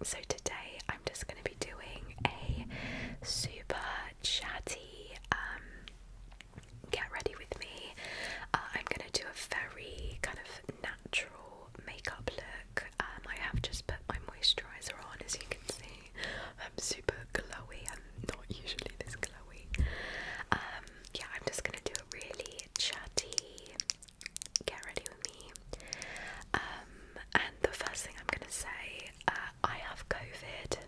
So today I'm just going to be doing a super chatty get ready with me. I'm going to do a very kind of natural makeup look. I have just put my moisturiser on, as you can see. I'm super glowy. I'm not usually this glowy. Yeah, I'm just going to do a really chatty get ready with me. And the first thing I'm going to say, I have COVID.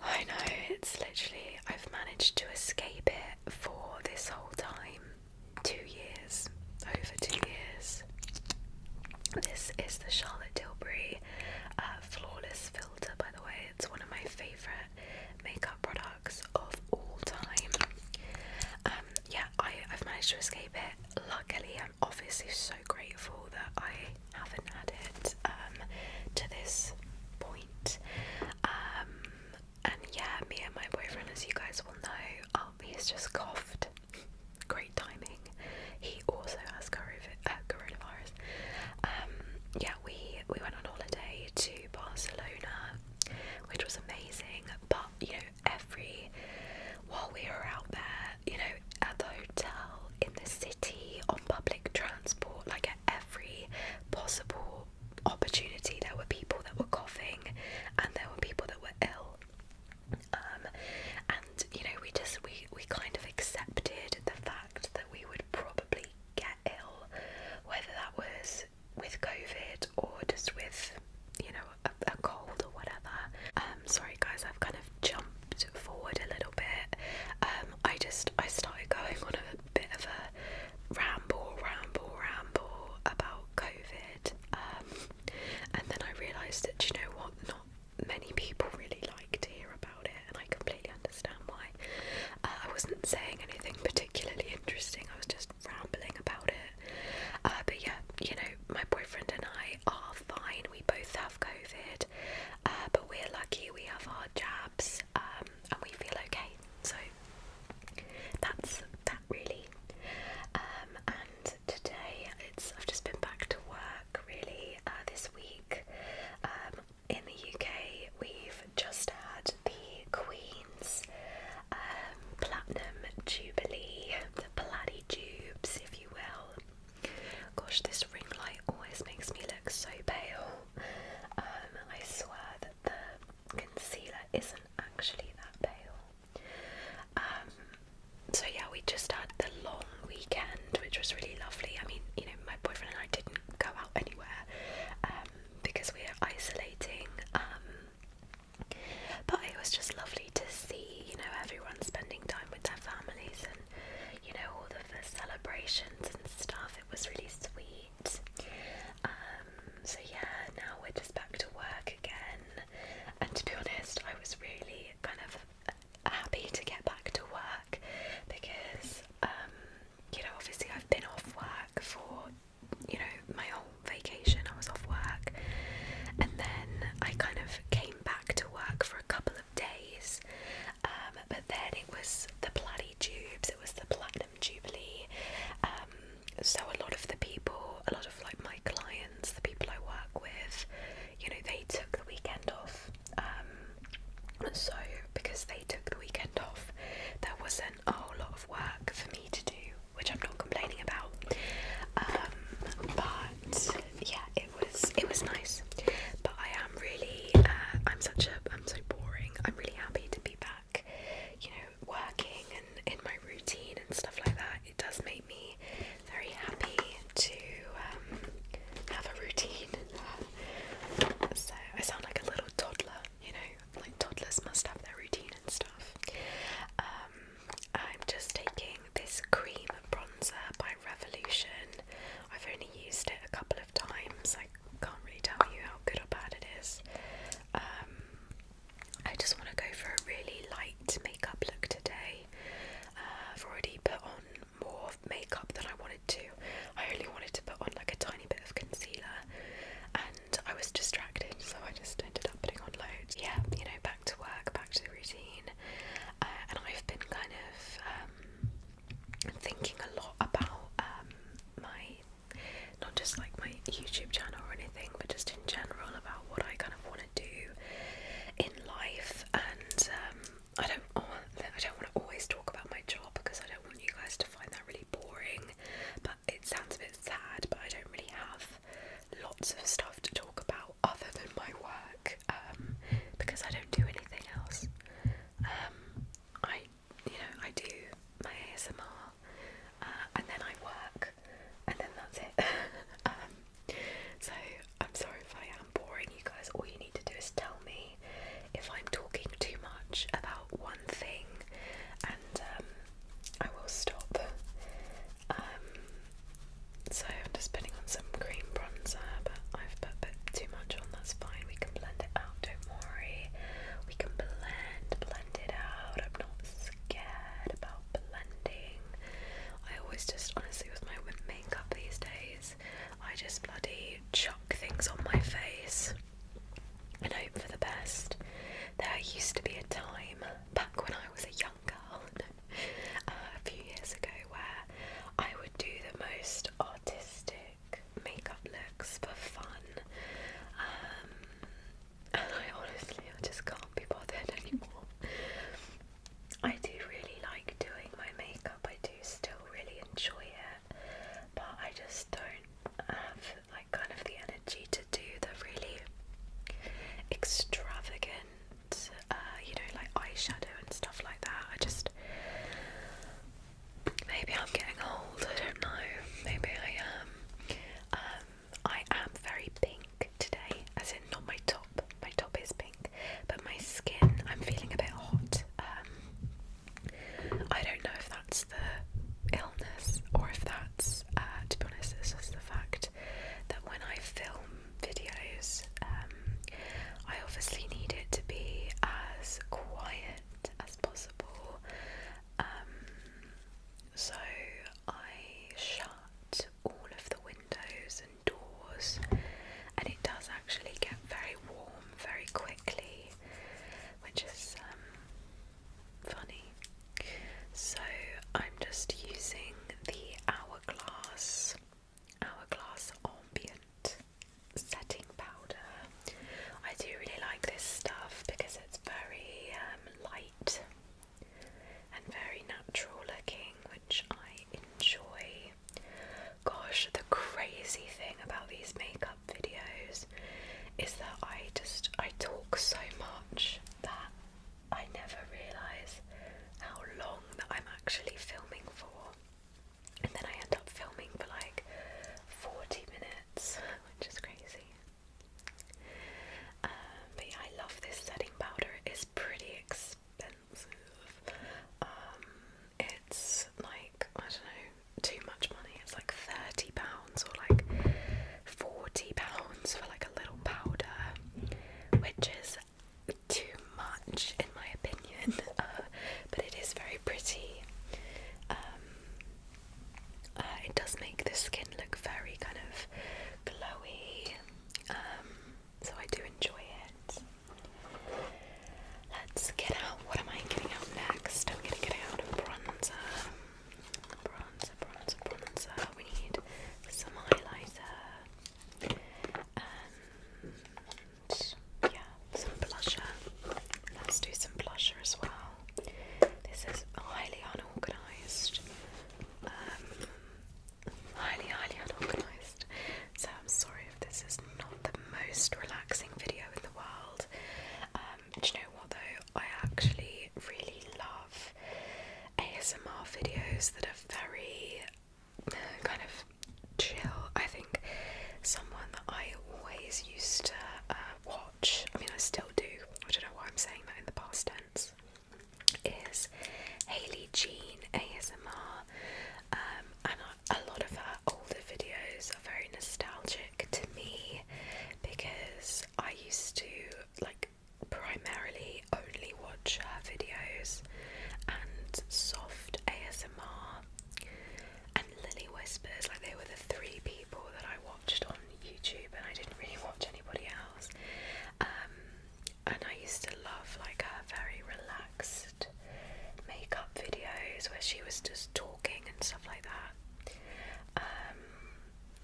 I know, it's literally, I've managed to escape it for this whole time. 2 years, over 2 years. This is the Charlotte Tilbury Flawless Filter, by the way. It's one of my favourite makeup products of all time. Yeah, I've managed to escape it. Luckily, I'm obviously so grateful that I haven't had it to this point. And yeah, me and my boyfriend, as you guys will know, he's just coughed. Great timing. He also has coronavirus. Yeah, we went on holiday to Barcelona, which was amazing. But you know, while we were out there, you know, at the hotel, in the city, on public transport, like at every possible opportunity, there were people that were coughing, and there were people that were ill. And you know, we kind of accepted the fact that we would probably get ill, whether that was with COVID or just with extravagant, like eyeshadow and stuff like that. Maybe I'm getting old, I don't know, maybe I am. I am very pink today, as in not my top is pink, but my skin, I'm feeling a bit hot. I don't know if that's the illness or if that's, to be honest, it's just the fact that when I film videos, I obviously need it to be as quiet as possible. So I shut all of the windows and doors, and it does actually get very warm very quickly, which is funny. So I'm just using the Hourglass Ambient setting powder. I do really like this stuff because it's very light and very natural looking, which I enjoy. Gosh, the crazy thing about these makeup videos is that I talk so much that I never realise how long that I'm actually filming for, and then I end up filming for like 40 minutes, which is crazy. But yeah, I love this setting powder. It is pretty expensive. It's like, I don't know, too much money. It's like £30 or like £40 for like a little powder, which is too much in my opinion, but it is very pretty. It does make the skin look very kind of glowy, so I do enjoy it. Let's get out, what am I getting out next? I'm going to get out bronzer. We need some highlighter and yeah, some blusher. Let's do some blusher as well. This is highly unorganised. Highly unorganised. So I'm sorry if this is not the most relaxing video in the world. Do you know what though? I actually really love ASMR videos that are very kind of chill. I think someone that I always used to watch, I mean I still do, I don't know why I'm saying that in the past tense, is Hailey Jean ASMR, and a lot of her older videos are very nostalgic to me because I used to like primarily only watch her videos and soft ASMR and Lily Whispers. Like they were the three people that I watched on YouTube, and I didn't really watch anybody else. And I used to love like her very relaxed makeup videos where she was just talking and stuff like that.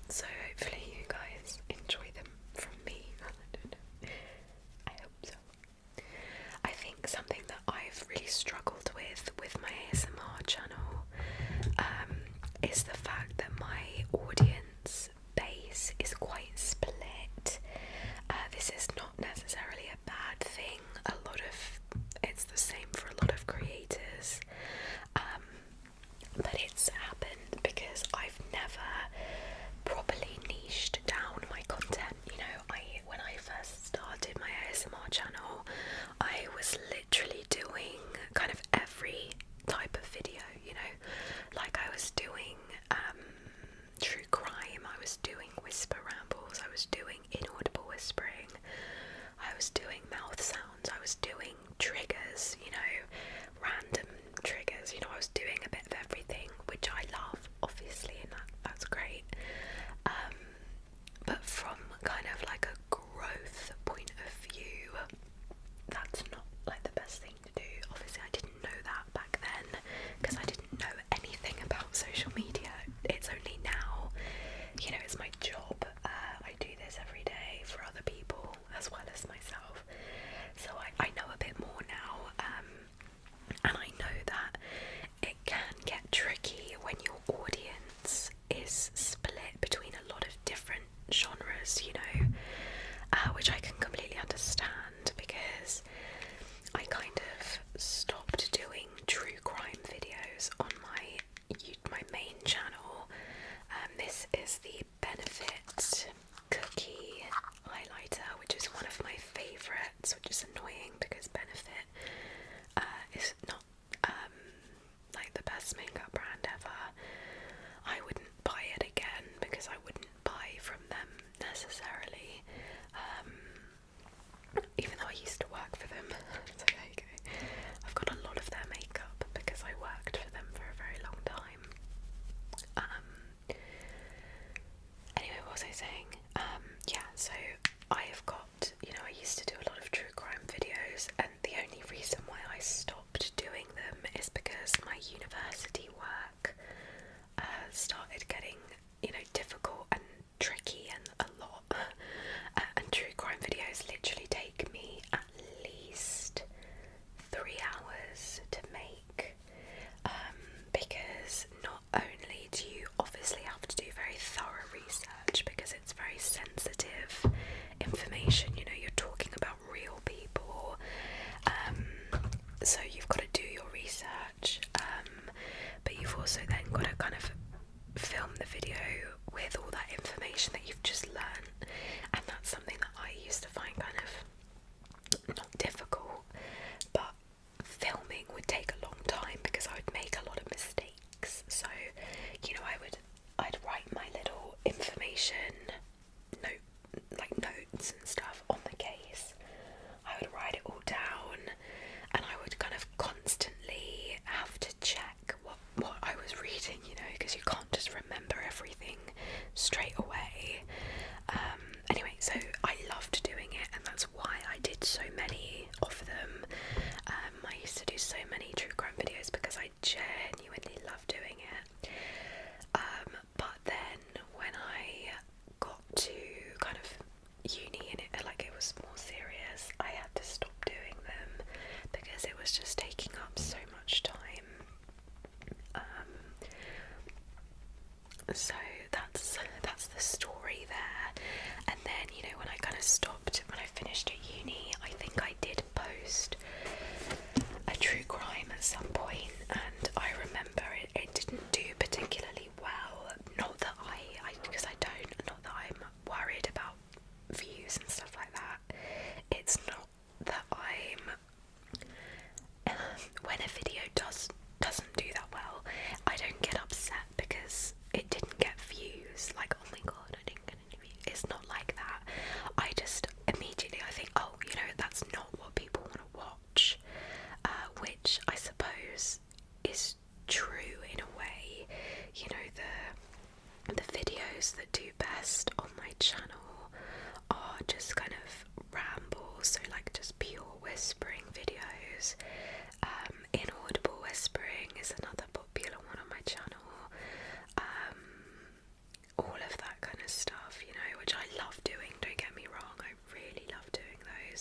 So hopefully you guys enjoy them from me. I don't know. I hope so. I think something that I've really struggled with my ASMR channel is the fact that my audience base is quite split. This is not necessarily a bad thing. It's the same for a lot of creators, but it's happened because I've never properly niched down my content. When I first started my ASMR channel, I was literally doing kind of every type of video, like I was doing true crime, I was doing whisper rambles, I was doing inaudible whispering, I was doing mouth sounds, I was doing triggers, random triggers, I was doing a bit of everything, which I love, obviously, and that's great. But from kind of like a growth point of view, that's not like the best thing to do. Obviously, I didn't know that back then because I didn't know anything about social media. It's only now, it's my job. I do this every day for other people as well as myself. So I know a bit more now, and I know that it can get tricky when your audience is split between a lot of different genres, which I can completely understand.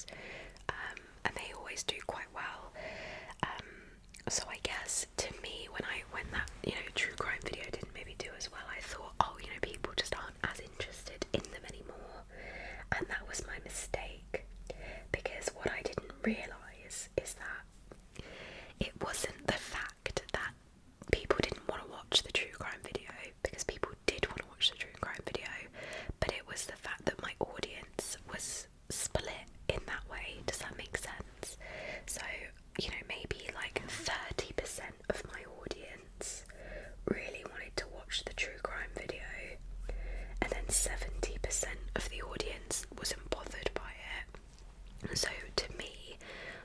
videos, and they always do quite well. So I guess to me, when that, you know, true crime video didn't maybe do as well, I thought, oh, you know, people just aren't as interested in them anymore, and that was my mistake, because what I didn't realise is that it wasn't the fact that people didn't want to watch the true crime video, because people did want to watch the true crime video, but it was the fact that my audience was split in that way. Does that make sense? So, you know, maybe like 30% of my audience really wanted to watch the true crime video, and then 70% of the audience wasn't bothered by it. So to me,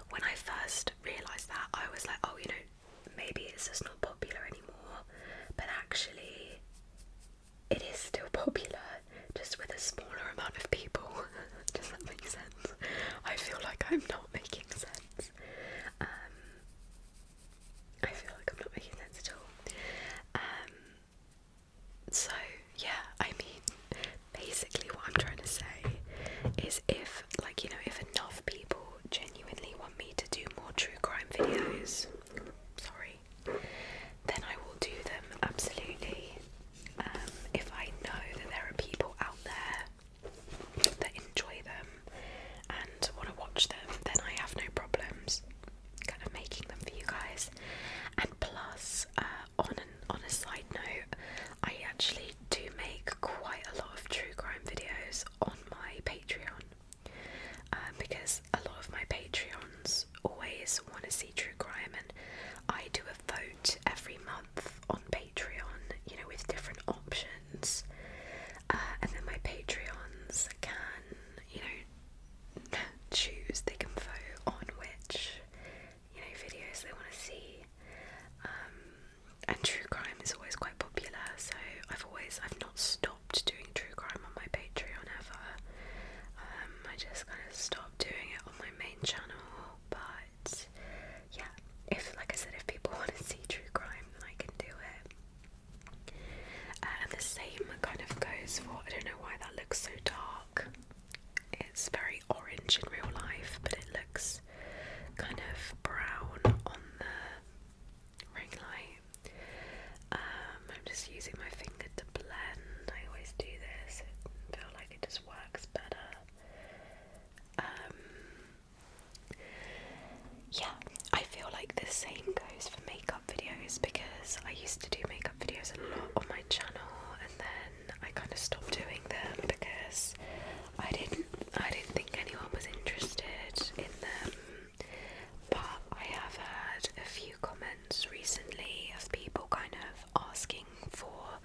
when I first realised that, I was like, oh, you know, maybe it's just not popular anymore, but actually it is still popular, just with a smaller amount of people. Does that make sense? I feel like I'm not making sense. I feel like I'm not making sense at all. So yeah, I mean, basically what I'm trying to say is, if, like, you know, if enough people genuinely want me to do more true crime videos, then I will do them, absolutely. If I know that there are people out there that enjoy them and want to watch them, then I have no problems kind of making them for you guys. And plus, on a side note, I actually do make quite a lot of true crime videos on my Patreon, because a lot of my Patreons always want to see true crime, and I do a vote every month on Patreon, you know, with different options, and then my Patreons can, you know, choose, they can vote on which, you know, videos they want to see. And true crime is always quite popular, so I've not stopped doing true crime on my Patreon ever. I just kind of stopped doing it on my main channel, but yeah, like I said, if people want to see true crime, then I can do it. And the same kind of goes for, I don't know why that looks so dark. It's very orange in real life, but it looks kind of brown on the ring light. I'm just using my finger to blend. I always do this. I feel like it just works better. Yeah, I feel like the same goes for makeup videos, because I used to do makeup videos a lot on my channel, and then I kind of stopped doing them because I didn't think anyone was interested in them. But I have had a few comments recently of people kind of asking for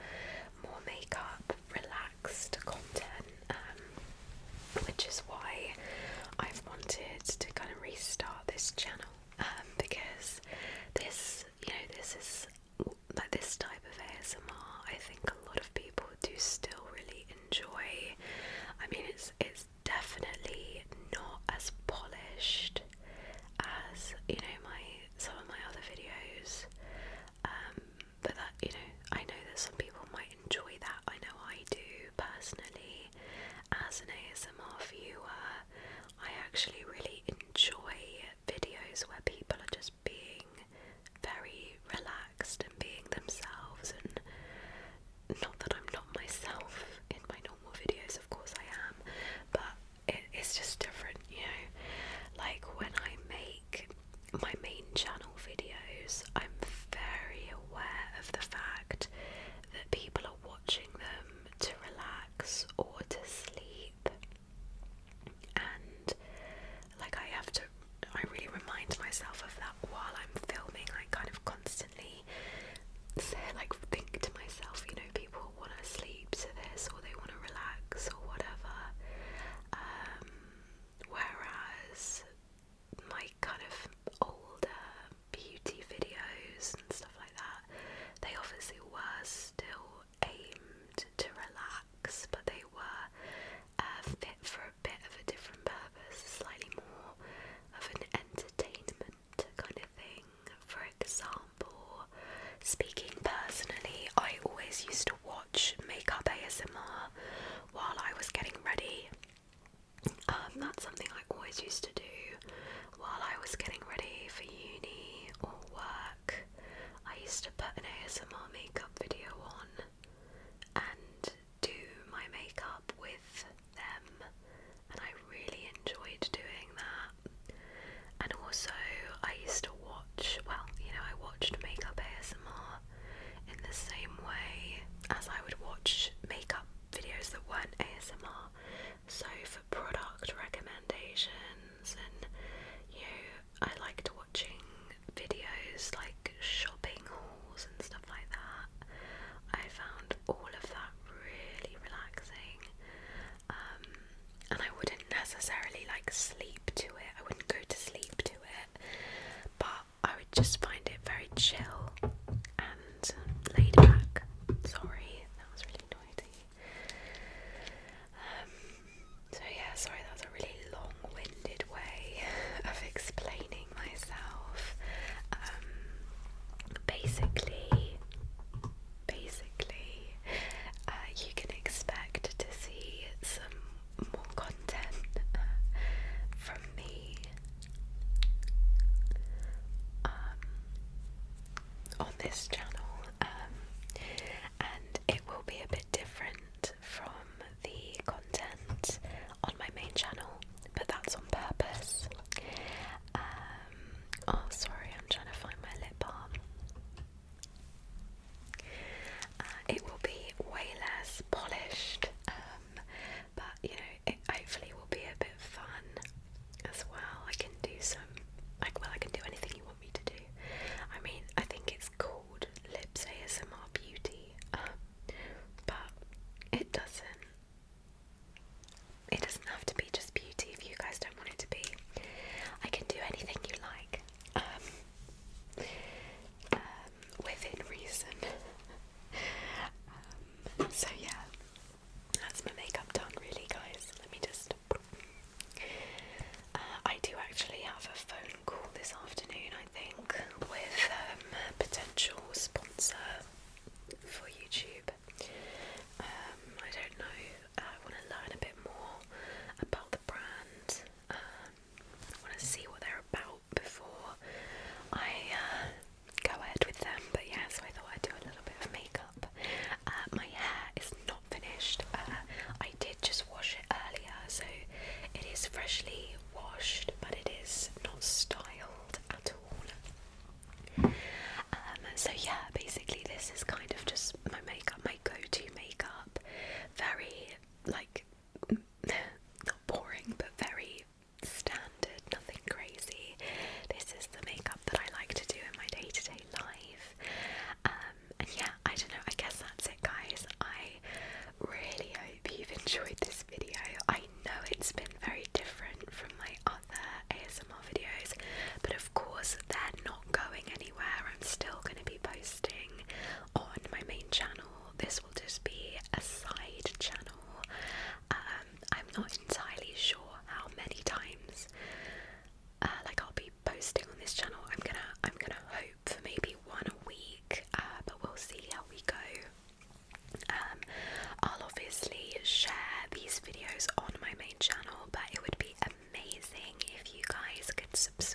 more makeup, relaxed content, which is why I've wanted to kind of restart this channel, because this, you know, this is like this type of ASMR. I think a lot of people do still really enjoy. I mean, it's definitely not as polished as, you know, some of my other videos, but that, you know, I know that some people might enjoy that. I know I do personally. As an ASMR viewer, I actually really enjoy videos where people are just being very relaxed and being themselves, and not that I'm not myself in my normal videos, of course I am, but it's just different, you know. Like when I make my main channel videos, I'm very aware of the fact that people are watching them to relax or to sleep, and like I really remind myself of that while I'm filming. I kind of constantly think to myself, you know, people want to sleep to this, or they want to relax or whatever, whereas my kind of older beauty videos and stuff like that, they obviously were still aimed to relax, but they were fit for a bit of a different purpose, slightly more of an entertainment kind of thing. For example, speaking personally, I always used to watch makeup ASMR while I was getting ready. That's something I always used to just find it very chill and laid back. Sorry, that was really noisy. So yeah, sorry, that was a really long-winded way of explaining myself. Basically, you can expect to see some more content from me on this channel, and it will be a bit different from the content on my main channel, but that's on purpose. Oh, sorry, I'm trying to find my lip balm. It will be way less polished, but you know, it hopefully will be a bit fun as well. I can do I can do anything you want me to do. I mean, I think it's called Libs ASMR Beauty, but it doesn't have to be just beauty if you guys don't want it to be. I can do anything you like, within reason. So yeah, that's my makeup done really, guys. Let me just... I do actually have a phone call this afternoon, I think, with a potential sponsor for YouTube. I don't know, I want to learn a bit more about the brand. I want to see what they're about before I go ahead with them. But yeah, so I thought I'd do a little bit of makeup. My hair is not finished. I did just wash it earlier, so it is freshly washed, but it is not styled at all. So yeah, basically this is kind of just my makeup, my go-to makeup. Very, like, not boring, but very standard, nothing crazy. This is the makeup that I like to do in my day-to-day life. And yeah, I don't know, I guess that's it, guys. I really hope you've enjoyed this video. I know it's been very different from my other ASMR videos, but of course they're not going anywhere. I'm still going to be posting on my main channel. This will just be a side channel. I'm not entirely sure how many times like I'll be posting on this channel. I'm gonna hope for maybe one a week, but we'll see how we go. I'll obviously share these videos on my main channel, but it would be amazing if you guys could subscribe